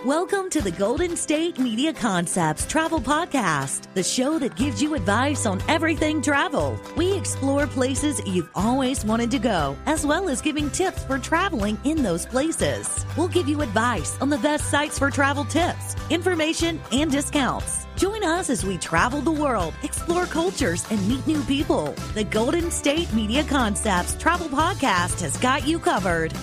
Welcome to the Golden State Media Concepts Travel Podcast, the show that gives you advice on everything travel. We explore places you've always wanted to go, as well as giving tips for traveling in those places. We'll give you advice on the best sites for travel tips, information, and discounts. Join us as we travel the world, explore cultures, and meet new people. The Golden State Media Concepts Travel Podcast has got you covered.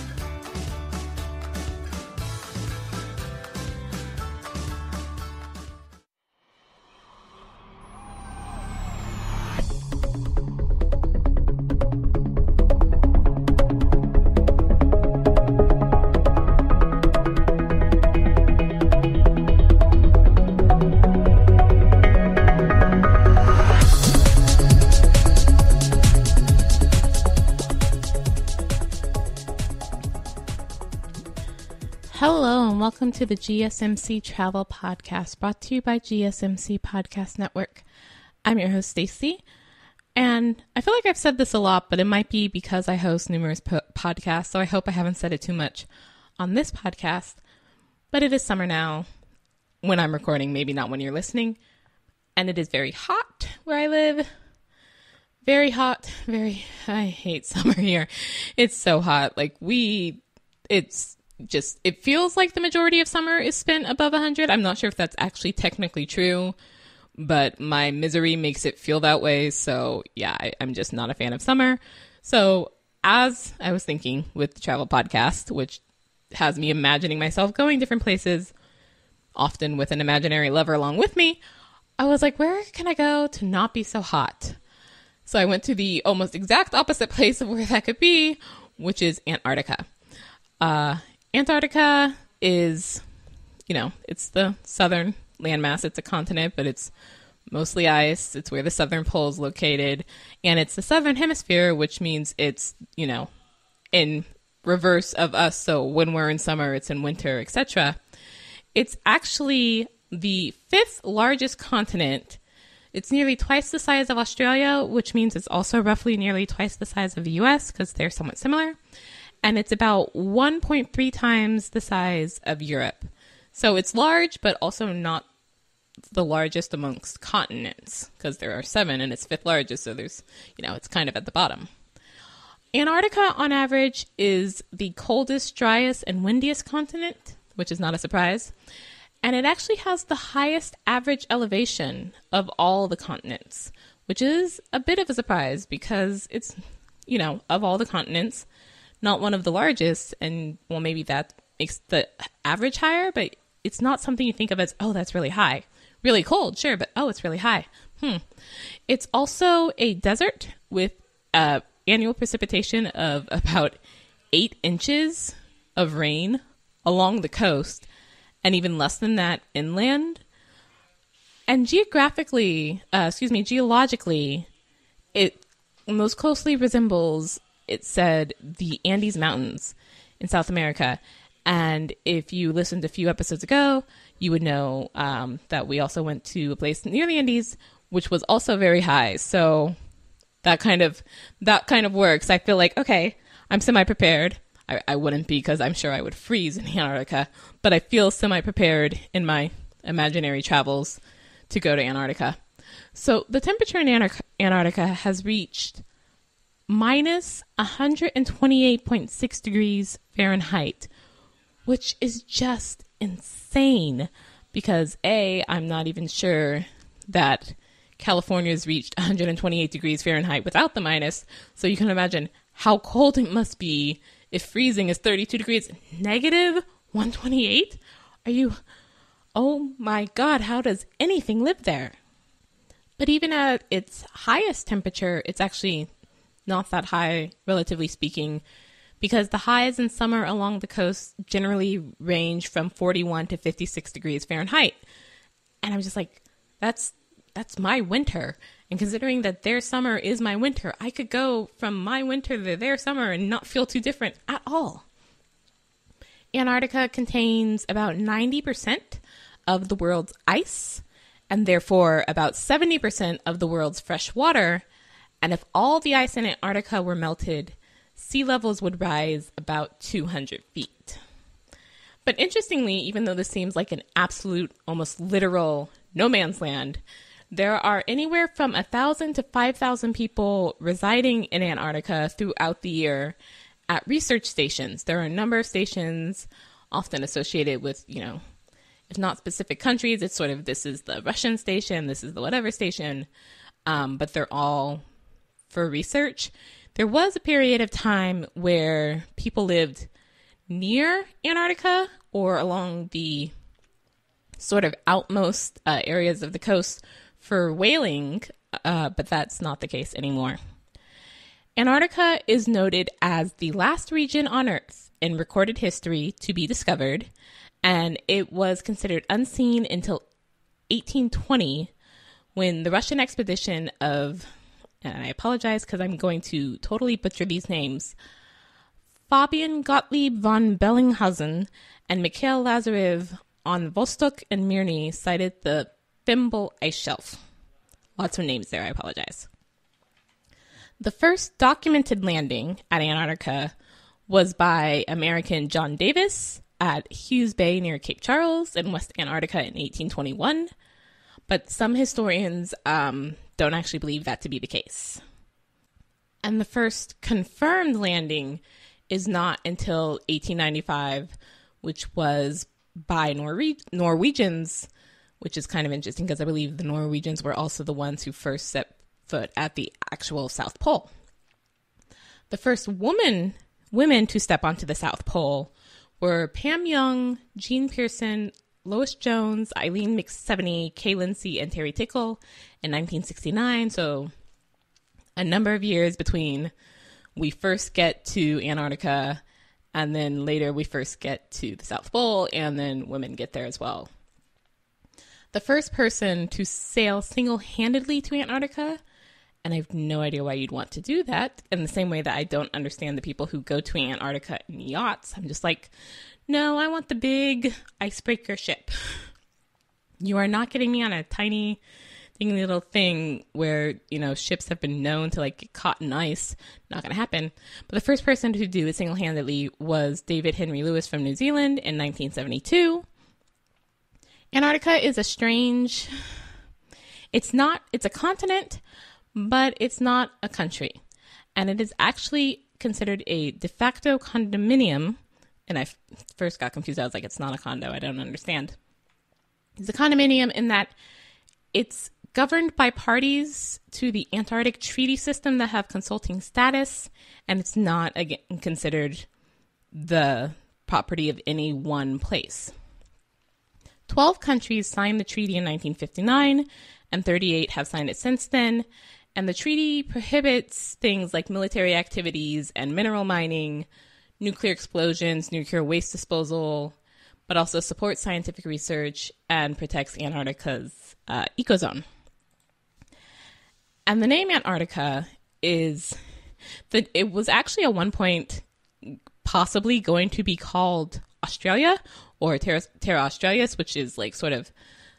Hello and welcome to the GSMC Travel Podcast, brought to you by GSMC Podcast Network. I'm your host, Staci, and I feel like I've said this a lot, but it might be because I host numerous podcasts, so I hope I haven't said it too much on this podcast. But it is summer now when I'm recording, maybe not when you're listening, and it is very hot where I live. Very hot, I hate summer here. It's so hot. It feels like the majority of summer is spent above 100. I'm not sure if that's actually technically true, but my misery makes it feel that way. So yeah, I'm just not a fan of summer. So as I was thinking with the travel podcast, which has me imagining myself going different places, often with an imaginary lover along with me, I was like, where can I go to not be so hot? So I went to the almost exact opposite place of where that could be, which is Antarctica. Antarctica is, it's the southern landmass. It's a continent, but it's mostly ice. It's where the southern pole is located. And it's the southern hemisphere, which means it's, in reverse of us. So when we're in summer, it's in winter, etc. It's actually the fifth largest continent. It's nearly twice the size of Australia, which means it's also roughly nearly twice the size of the US because they're somewhat similar. And it's about 1.3 times the size of Europe. So it's large, but also not the largest amongst continents, because there are 7 and it's fifth largest. So there's, it's kind of at the bottom. Antarctica, on average, is the coldest, driest, and windiest continent, which is not a surprise. And it actually has the highest average elevation of all the continents, which is a bit of a surprise because it's, of all the continents, not one of the largest, and well, maybe that makes the average higher, but it's not something you think of as, oh, that's really high. Really cold, sure, but oh, it's really high. It's also a desert with annual precipitation of about 8 inches of rain along the coast, and even less than that inland. And geologically, it most closely resembles, it said, the Andes Mountains in South America. And if you listened a few episodes ago, you would know that we also went to a place near the Andes, which was also very high. So that kind of works. I feel like, okay, I'm semi-prepared. I wouldn't be, because I'm sure I would freeze in Antarctica, but I feel semi-prepared in my imaginary travels to go to Antarctica. So the temperature in Antarctica has reached minus 128.6 degrees Fahrenheit, which is just insane because I'm not even sure that California's reached 128 degrees Fahrenheit without the minus. So you can imagine how cold it must be if freezing is 32 degrees, negative 128. Oh my God, how does anything live there? But even at its highest temperature, it's actually not that high, relatively speaking, because the highs in summer along the coast generally range from 41 to 56 degrees Fahrenheit. And I'm just like, that's my winter. And considering that their summer is my winter, I could go from my winter to their summer and not feel too different at all. Antarctica contains about 90% of the world's ice, and therefore about 70% of the world's fresh water. And if all the ice in Antarctica were melted, sea levels would rise about 200 feet. But interestingly, even though this seems like an absolute, almost literal no man's land, there are anywhere from 1,000 to 5,000 people residing in Antarctica throughout the year at research stations. There are a number of stations often associated with, if not specific countries, it's sort of, this is the Russian station, this is the whatever station, but they're all for research. There was a period of time where people lived near Antarctica or along the sort of outmost areas of the coast for whaling, but that's not the case anymore. Antarctica is noted as the last region on Earth in recorded history to be discovered, and it was considered unseen until 1820 when the Russian expedition of, and I apologize because I'm going to totally butcher these names, Fabian Gottlieb von Bellinghausen and Mikhail Lazarev on Vostok and Mirny sighted the Thimble ice shelf. Lots of names there, I apologize. The first documented landing at Antarctica was by American John Davis at Hughes Bay near Cape Charles in West Antarctica in 1821, but some historians don't actually believe that to be the case. And the first confirmed landing is not until 1895, which was by Norwegians, which is kind of interesting because I believe the Norwegians were also the ones who first set foot at the actual South Pole. The first women to step onto the South Pole were Pam Young, Jean Pearson, Lois Jones, Eileen McSeveny, Kay Lindsay, and Terry Tickle in 1969. So a number of years between we first get to Antarctica and then later we first get to the South Pole, and then women get there as well. The first person to sail single-handedly to Antarctica, and I have no idea why you'd want to do that, in the same way that I don't understand the people who go to Antarctica in yachts. I'm just like, no, I want the big icebreaker ship. You are not getting me on a tiny little thing where, ships have been known to get caught in ice. Not going to happen. But the first person to do it single-handedly was David Henry Lewis from New Zealand in 1972. Antarctica is it's a continent, but it's not a country. And it is actually considered a de facto condominium. And I first got confused. I was like, it's not a condo. I don't understand. It's a condominium in that it's governed by parties to the Antarctic Treaty System that have consulting status, and it's not, again, considered the property of any one place. 12 countries signed the treaty in 1959, and 38 have signed it since then, and the treaty prohibits things like military activities and mineral mining, nuclear explosions, nuclear waste disposal, but also supports scientific research and protects Antarctica's ecozone. And the name Antarctica it was actually at one point possibly going to be called Australia or Terra Australis, which is sort of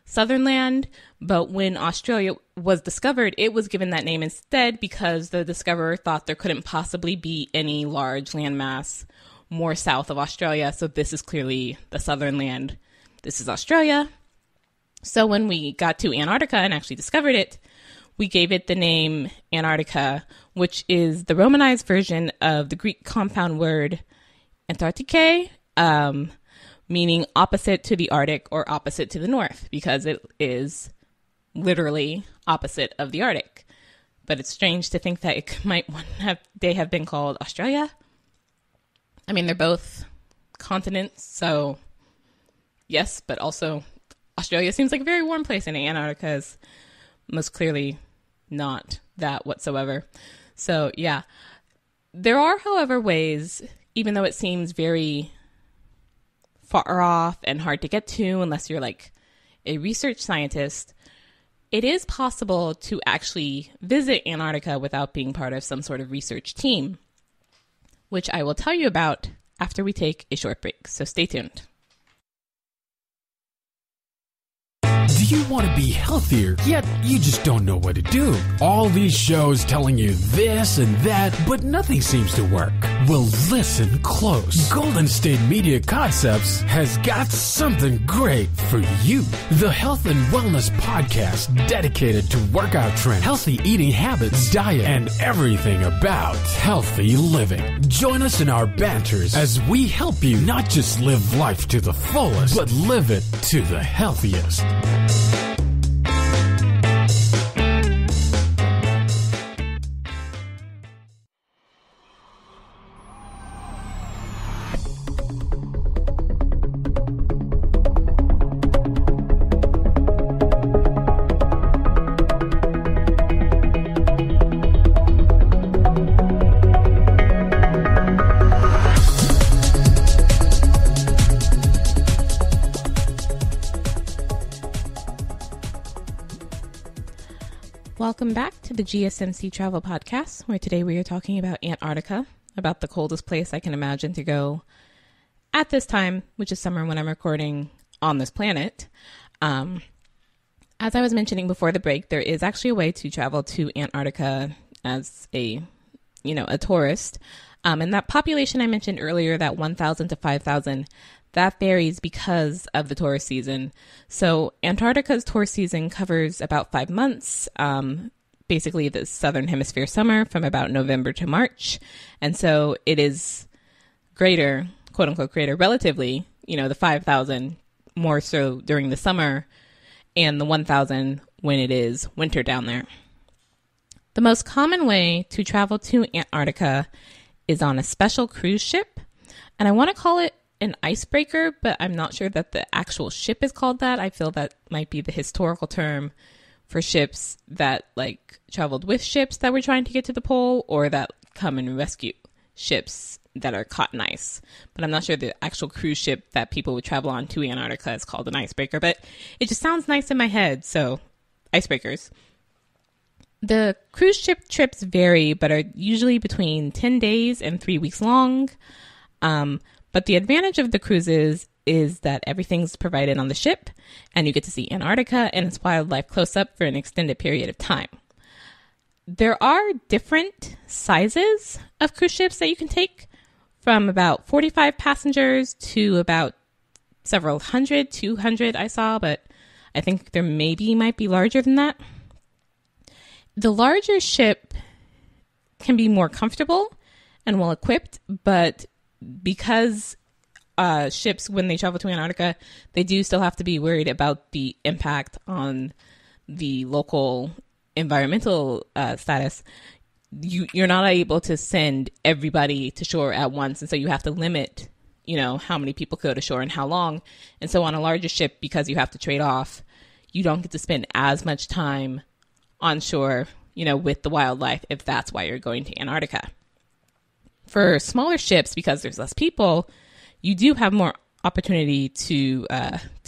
southern land. But when Australia was discovered, it was given that name instead because the discoverer thought there couldn't possibly be any large landmass more south of Australia. So this is clearly the southern land. This is Australia. So when we got to Antarctica and actually discovered it, we gave it the name Antarctica, which is the Romanized version of the Greek compound word Antarctique, meaning opposite to the Arctic or opposite to the North, because it is literally opposite of the Arctic. But it's strange to think that it might have been called Australia. I mean, they're both continents, so yes, but also Australia seems like a very warm place, and Antarctica is most clearly not that whatsoever. So yeah, there are, however, ways, even though it seems very far off and hard to get to unless you're a research scientist, it is possible to actually visit Antarctica without being part of some sort of research team, which I will tell you about after we take a short break. So stay tuned. you want to be healthier, yet you just don't know what to do? All these shows telling you this and that, but nothing seems to work. Well, listen close. Golden State Media Concepts has got something great for you. The Health and Wellness Podcast dedicated to workout trends, healthy eating habits, diet, and everything about healthy living. Join us in our banters as we help you not just live life to the fullest, but live it to the healthiest. Welcome back to the GSMC Travel Podcast, where today we are talking about Antarctica, about the coldest place I can imagine to go at this time, which is summer when I'm recording on this planet. As I was mentioning before the break, there is actually a way to travel to Antarctica as a tourist. And that population I mentioned earlier, that 1,000 to 5,000, that varies because of the tourist season. So Antarctica's tourist season covers about 5 months, basically the southern hemisphere summer from about November to March. And so it is greater, quote unquote greater, relatively, the 5,000 more so during the summer and the 1,000 when it is winter down there. The most common way to travel to Antarctica is on a special cruise ship. And I want to call it an icebreaker, but I'm not sure that the actual ship is called that. I feel that might be the historical term for ships that traveled with ships that were trying to get to the pole, or that come and rescue ships that are caught in ice. But I'm not sure the actual cruise ship that people would travel on to Antarctica is called an icebreaker, but it just sounds nice in my head. So icebreakers. The cruise ship trips vary, but are usually between 10 days and 3 weeks long. But the advantage of the cruises is that everything's provided on the ship, and you get to see Antarctica and its wildlife close up for an extended period of time. There are different sizes of cruise ships that you can take, from about 45 passengers to about several hundred, 200 I saw, but I think there might be larger than that. The larger ship can be more comfortable and well equipped, but because ships, when they travel to Antarctica, they do still have to be worried about the impact on the local environmental status. You're not able to send everybody to shore at once, and so you have to limit, how many people go to shore and how long. And so on a larger ship, because you have to trade off, you don't get to spend as much time on shore, with the wildlife, if that's why you're going to Antarctica. For smaller ships, because there's less people, you do have more opportunity to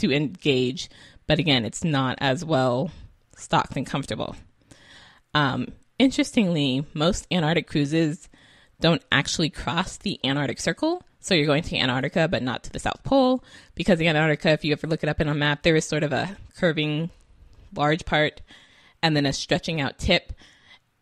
engage, but again, it's not as well stocked and comfortable. Interestingly, most Antarctic cruises don't actually cross the Antarctic Circle, so you're going to Antarctica, but not to the South Pole, because Antarctica, if you ever look it up in a map, there is sort of a curving large part and then a stretching out tip,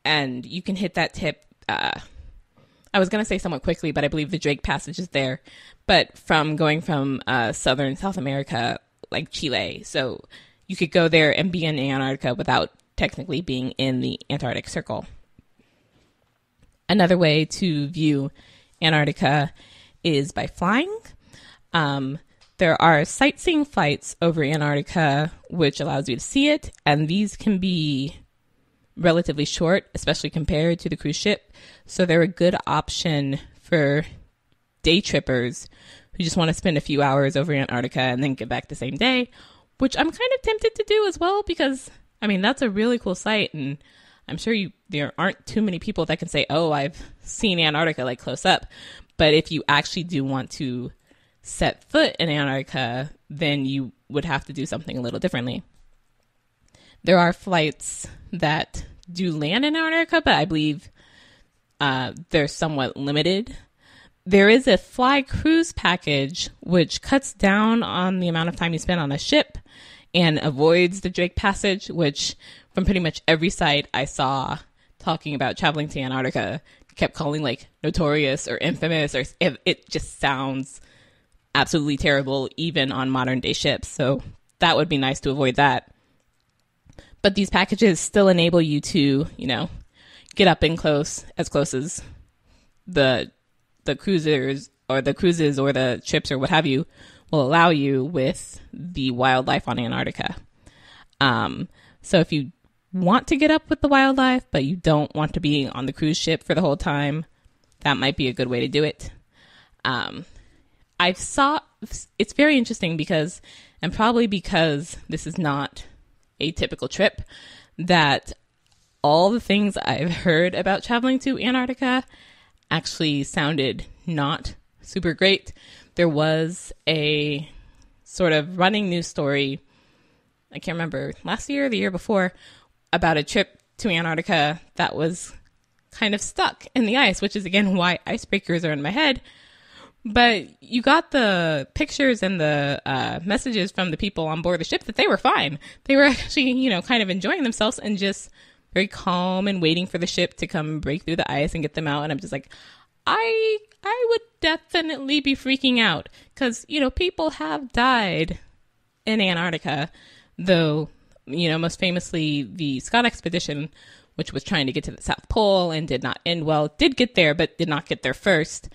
and you can hit that tip. I was going to say somewhat quickly, but I believe the Drake Passage is there, but going from southern South America, like Chile. So you could go there and be in Antarctica without technically being in the Antarctic Circle. Another way to view Antarctica is by flying. There are sightseeing flights over Antarctica, which allows you to see it, and these can be relatively short, especially compared to the cruise ship. So they're a good option for day trippers who just want to spend a few hours over Antarctica and then get back the same day, which I'm kind of tempted to do as well, because that's a really cool sight, and I'm sure there aren't too many people that can say, oh, I've seen Antarctica close up. But if you actually do want to set foot in Antarctica, then you would have to do something a little differently. There are flights that do land in Antarctica, but I believe they're somewhat limited. There is a fly cruise package, which cuts down on the amount of time you spend on a ship and avoids the Drake Passage, which from pretty much every site I saw talking about traveling to Antarctica kept calling like notorious or infamous, or it just sounds absolutely terrible even on modern day ships. So that would be nice to avoid that. But these packages still enable you to, get up in close as the cruises or the trips or what have you will allow you with the wildlife on Antarctica. So if you want to get up with the wildlife, but you don't want to be on the cruise ship for the whole time, that might be a good way to do it. It's very interesting because this is not a typical trip, that all the things I've heard about traveling to Antarctica actually sounded not super great. There was a sort of running news story, I can't remember, last year or the year before, about a trip to Antarctica that was kind of stuck in the ice, which is again why icebreakers are in my head. But you got the pictures and the messages from the people on board the ship that they were fine. They were actually, kind of enjoying themselves and just very calm and waiting for the ship to come break through the ice and get them out. And I'm just like, I would definitely be freaking out because, people have died in Antarctica, though, most famously the Scott expedition, which was trying to get to the South Pole and did not end well, did get there, but did not get there first.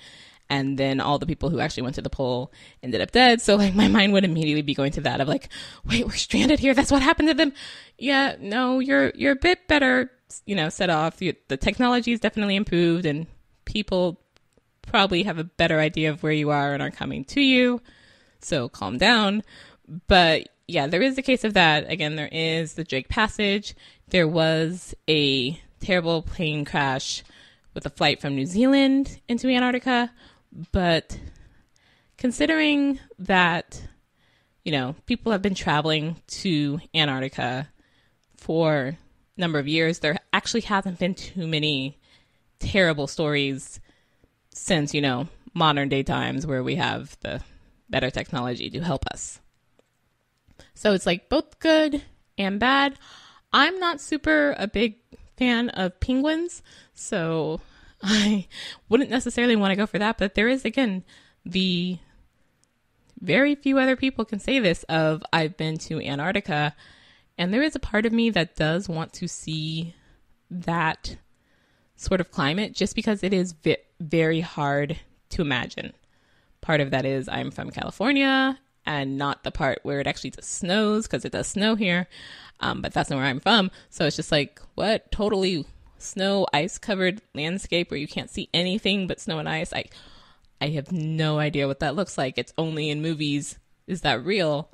And then all the people who actually went to the pole ended up dead. So like my mind would immediately be going to that of like, wait, we're stranded here. That's what happened to them. Yeah, no, you're a bit better, set off. The technology is definitely improved and people probably have a better idea of where you are and are coming to you. So calm down. But yeah, there is a case of that. Again, there is the Drake Passage. There was a terrible plane crash with a flight from New Zealand into Antarctica. But considering that, people have been traveling to Antarctica for a number of years, there actually hasn't been too many terrible stories since, modern day times where we have the better technology to help us. So it's like both good and bad. I'm not super a big fan of penguins, so I wouldn't necessarily want to go for that, but there is, again, the very few other people can say this of I've been to Antarctica, and there is a part of me that does want to see that sort of climate just because it is very hard to imagine. Part of that is I'm from California and not the part where it actually just snows, because it does snow here, but that's not where I'm from. So it's just like, what? Totally snow, ice covered landscape where you can't see anything but snow and ice. I have no idea what that looks like. It's only in movies. Is that real?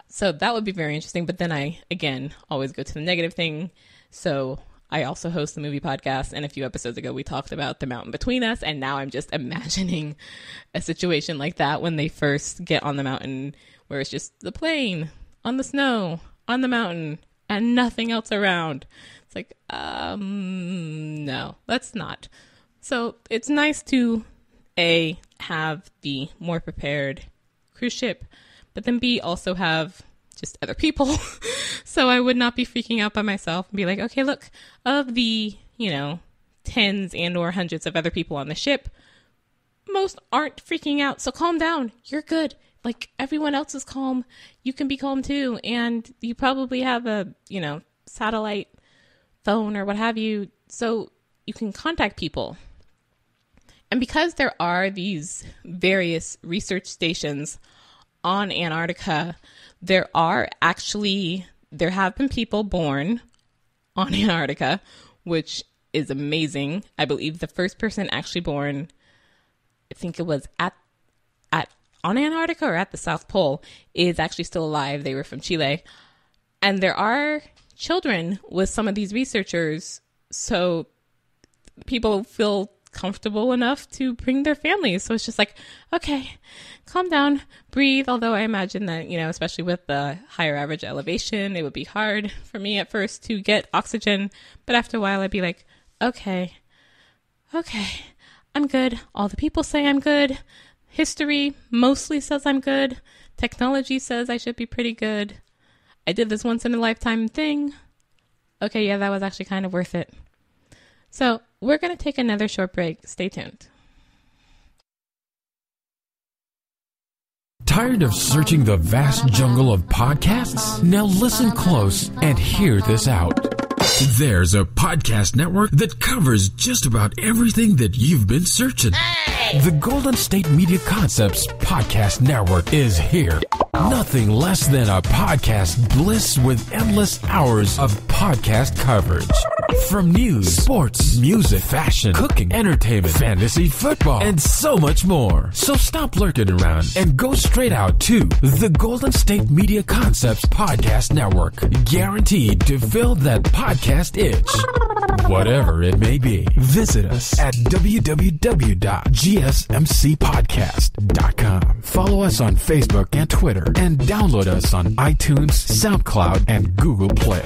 So that would be very interesting. But then I, again, always go to the negative thing. So I also host the movie podcast. And a few episodes ago, we talked about The Mountain Between Us. And now I'm just imagining a situation like that when they first get on the mountain where it's just the plane on the snow, on the mountain, and nothing else around. It's like, no, let's not. So it's nice to, A, have the more prepared cruise ship, but then B, also have just other people. So I would not be freaking out by myself and be like, okay, look, of the, tens and or hundreds of other people on the ship, most aren't freaking out. So calm down. You're good. Like everyone else is calm. You can be calm too. And you probably have a, satellite phone or what have you, so you can contact people. And because there are these various research stations on Antarctica, there have been people born on Antarctica, which is amazing. I believe the first person actually born, I think it was on Antarctica or at the South Pole, is actually still alive. They were from Chile. And there are children with some of these researchers, so people feel comfortable enough to bring their families. So it's just like, okay, calm down, breathe. Although I imagine that, especially with the higher average elevation, it would be hard for me at first to get oxygen. But after a while, I'd be like, okay, I'm good. All the people say I'm good. History mostly says I'm good. Technology says I should be pretty good. I did this once in a lifetime thing. Okay, yeah, that was actually kind of worth it. So we're going to take another short break. Stay tuned. Tired of searching the vast jungle of podcasts? Now listen close and hear this out. There's a podcast network that covers just about everything that you've been searching. The Golden State Media Concepts Podcast Network is here. Nothing less than a podcast bliss with endless hours of podcast coverage. From news, sports, music, fashion, cooking, entertainment, fantasy, football, and so much more. So stop lurking around and go straight out to the Golden State Media Concepts Podcast Network. Guaranteed to fill that podcast itch. Whatever it may be. Visit us at www.gsmcpodcast.com. Follow us on Facebook and Twitter, and download us on iTunes, SoundCloud, and Google Play.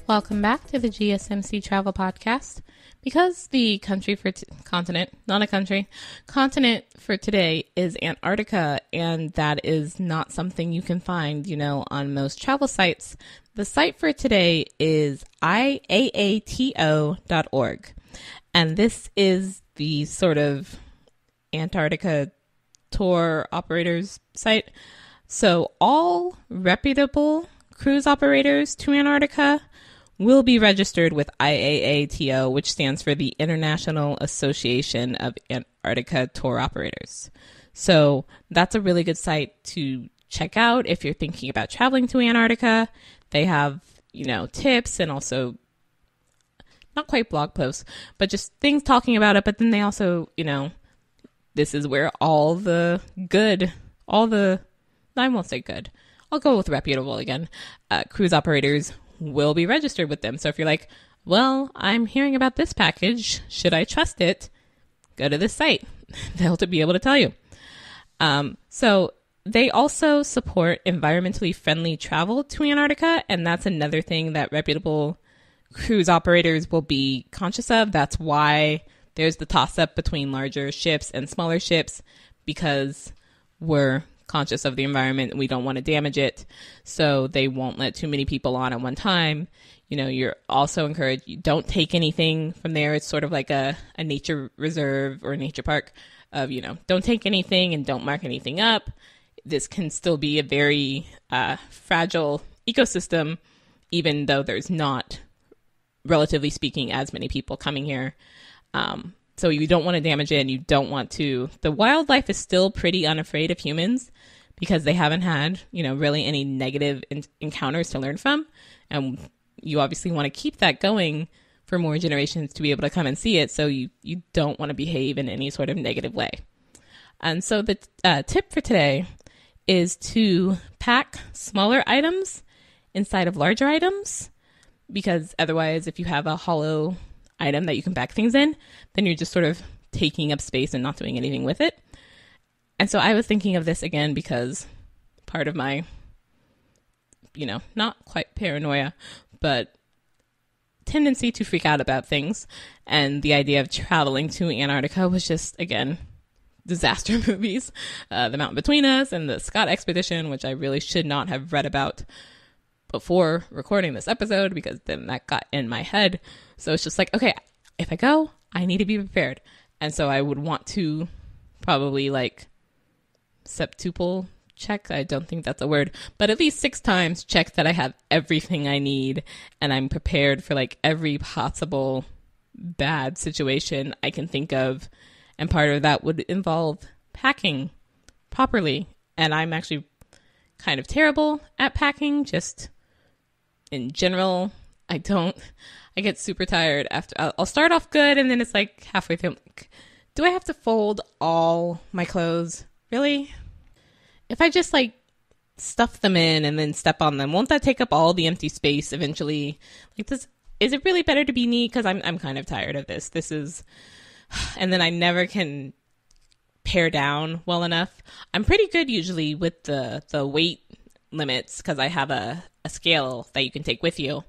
Welcome back to the GSMC Travel Podcast. Because the country for continent for today is Antarctica, and that is not something you can find, on most travel sites. The site for today is iaato.org, and this is the sort of Antarctica tour operators site. So all reputable cruise operators to Antarctica will be registered with IAATO, which stands for the International Association of Antarctica Tour Operators. So that's a really good site to check out if you're thinking about traveling to Antarctica. They have, tips and also not quite blog posts, but just things talking about it. But then they also, this is where I won't say good. I'll go with reputable again. Cruise operators will be registered with them. So if you're like, well, I'm hearing about this package, should I trust it? Go to this site. They'll be able to tell you. So they also support environmentally friendly travel to Antarctica, and that's another thing that reputable cruise operators will be conscious of. That's why there's the toss-up between larger ships and smaller ships, because we're conscious of the environment and we don't want to damage it. So they won't let too many people on at one time. You're also encouraged, you don't take anything from there. It's sort of like a nature reserve or a nature park of, don't take anything and don't mark anything up. This can still be a very fragile ecosystem, even though there's not, relatively speaking, as many people coming here. So you don't want to damage it, and you don't want to. The wildlife is still pretty unafraid of humans because they haven't had, really any negative encounters to learn from. And you obviously want to keep that going for more generations to be able to come and see it. So you don't want to behave in any sort of negative way. And so the tip for today is to pack smaller items inside of larger items, because otherwise, if you have a hollow item that you can pack things in, then you're just sort of taking up space and not doing anything with it. And so I was thinking of this again because part of my, not quite paranoia, but tendency to freak out about things, and the idea of traveling to Antarctica was just, again, disaster movies. The Mountain Between Us and the Scott Expedition, which I really should not have read about before recording this episode, because then that got in my head. So it's just like, okay, if I go, I need to be prepared. And so I would want to probably septuple check. I don't think that's a word, but at least 6 times check that I have everything I need and I'm prepared for every possible bad situation I can think of. And part of that would involve packing properly. And I'm actually kind of terrible at packing, just in general. I get super tired after. I'll start off good, and then it's halfway through, do I have to fold all my clothes? Really? if I just like stuff them in and then step on them, won't that take up all the empty space eventually? Like, this, is it really better to be me? Because I'm kind of tired of this. This is, and then I never can pare down well enough. I'm pretty good usually with the weight limits because I have a scale that you can take with you.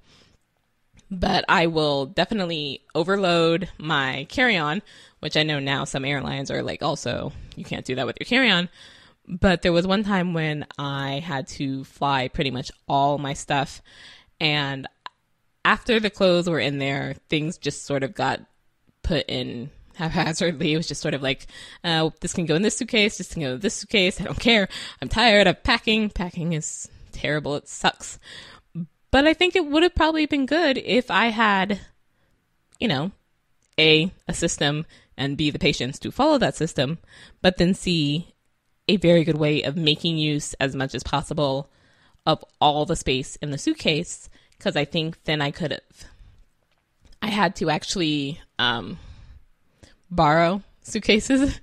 But I will definitely overload my carry-on, which I know now some airlines are like, also, you can't do that with your carry-on. But there was one time when I had to fly pretty much all my stuff. And after the clothes were in there, things just sort of got put in haphazardly. It was just sort of like, this can go in this suitcase, this can go in this suitcase. I don't care. I'm tired of packing. Packing is terrible. It sucks. But I think it would have probably been good if I had, you know, A, system, and B, the patience to follow that system, but then C, a very good way of making use as much as possible of all the space in the suitcase, because I think then I had to actually borrow suitcases.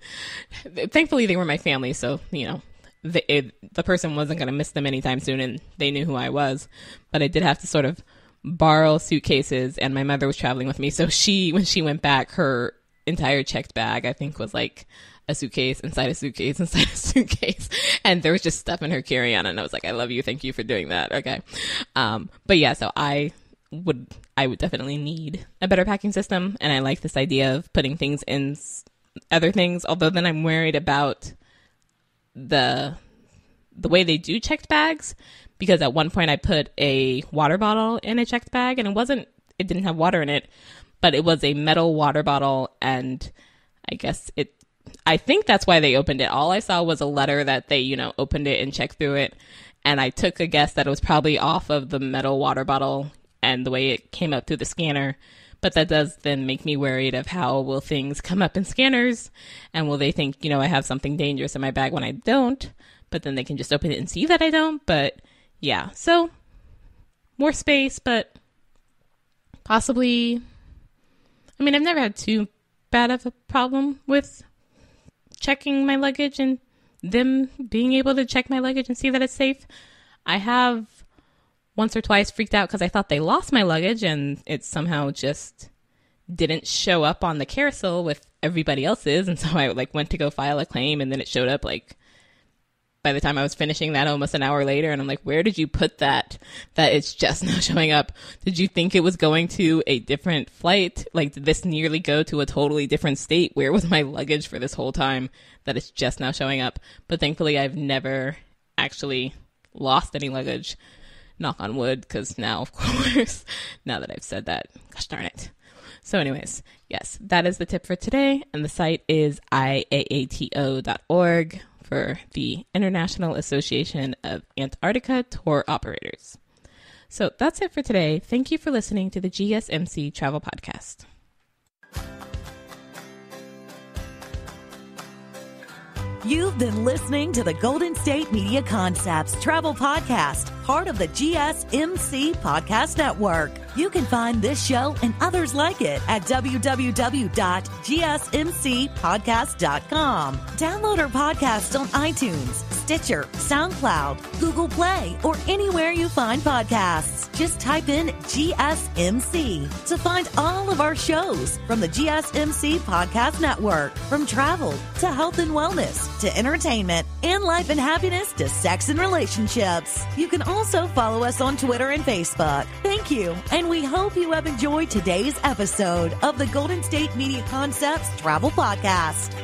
Thankfully, they were my family, so, you know, the person wasn't going to miss them anytime soon, and they knew who I was. But I did have to sort of borrow suitcases, and my mother was traveling with me. So when she went back, her entire checked bag, I think, was like a suitcase inside a suitcase inside a suitcase. And there was just stuff in her carry-on, and I was like, I love you. Thank you for doing that. Okay. But yeah, so I would definitely need a better packing system. And I like this idea of putting things in other things, although then I'm worried about the way they do checked bags, because at one point I put a water bottle in a checked bag, and it didn't have water in it, but it was a metal water bottle, and I think that's why they opened it. All I saw was a letter that they, you know, opened it and checked through it, and I took a guess that it was probably off of the metal water bottle and the way it came up through the scanner. But that does then make me worried of how will things come up in scanners, and will they think, you know, I have something dangerous in my bag when I don't, but then they can just open it and see that I don't. But yeah, so more space, but possibly, I mean, I've never had too bad of a problem with checking my luggage and them being able to check my luggage and see that it's safe. I have once or twice freaked out because I thought they lost my luggage and it somehow just didn't show up on the carousel with everybody else's. And so I like went to go file a claim, and then it showed up like by the time I was finishing that almost an hour later. And I'm like, where did you put that it's just now showing up? Did you think it was going to a different flight? Like, did this nearly go to a totally different state? Where was my luggage for this whole time that it's just now showing up? But thankfully I've never actually lost any luggage. Knock on wood, because now, of course, now that I've said that, gosh darn it. So anyways, yes, that is the tip for today. And the site is iaato.org for the International Association of Antarctica Tour Operators. So that's it for today. Thank you for listening to the GSMC Travel Podcast. You've been listening to the Golden State Media Concepts Travel Podcast, part of the GSMC Podcast Network. You can find this show and others like it at www.gsmcpodcast.com. Download our podcast on iTunes, Stitcher, SoundCloud, Google Play, or anywhere you find podcasts. Just type in GSMC to find all of our shows from the GSMC Podcast Network. From travel to health and wellness to entertainment and life and happiness to sex and relationships. You can also follow us on Twitter and Facebook. Thank you, and we hope you have enjoyed today's episode of the Golden State Media Concepts Travel Podcast.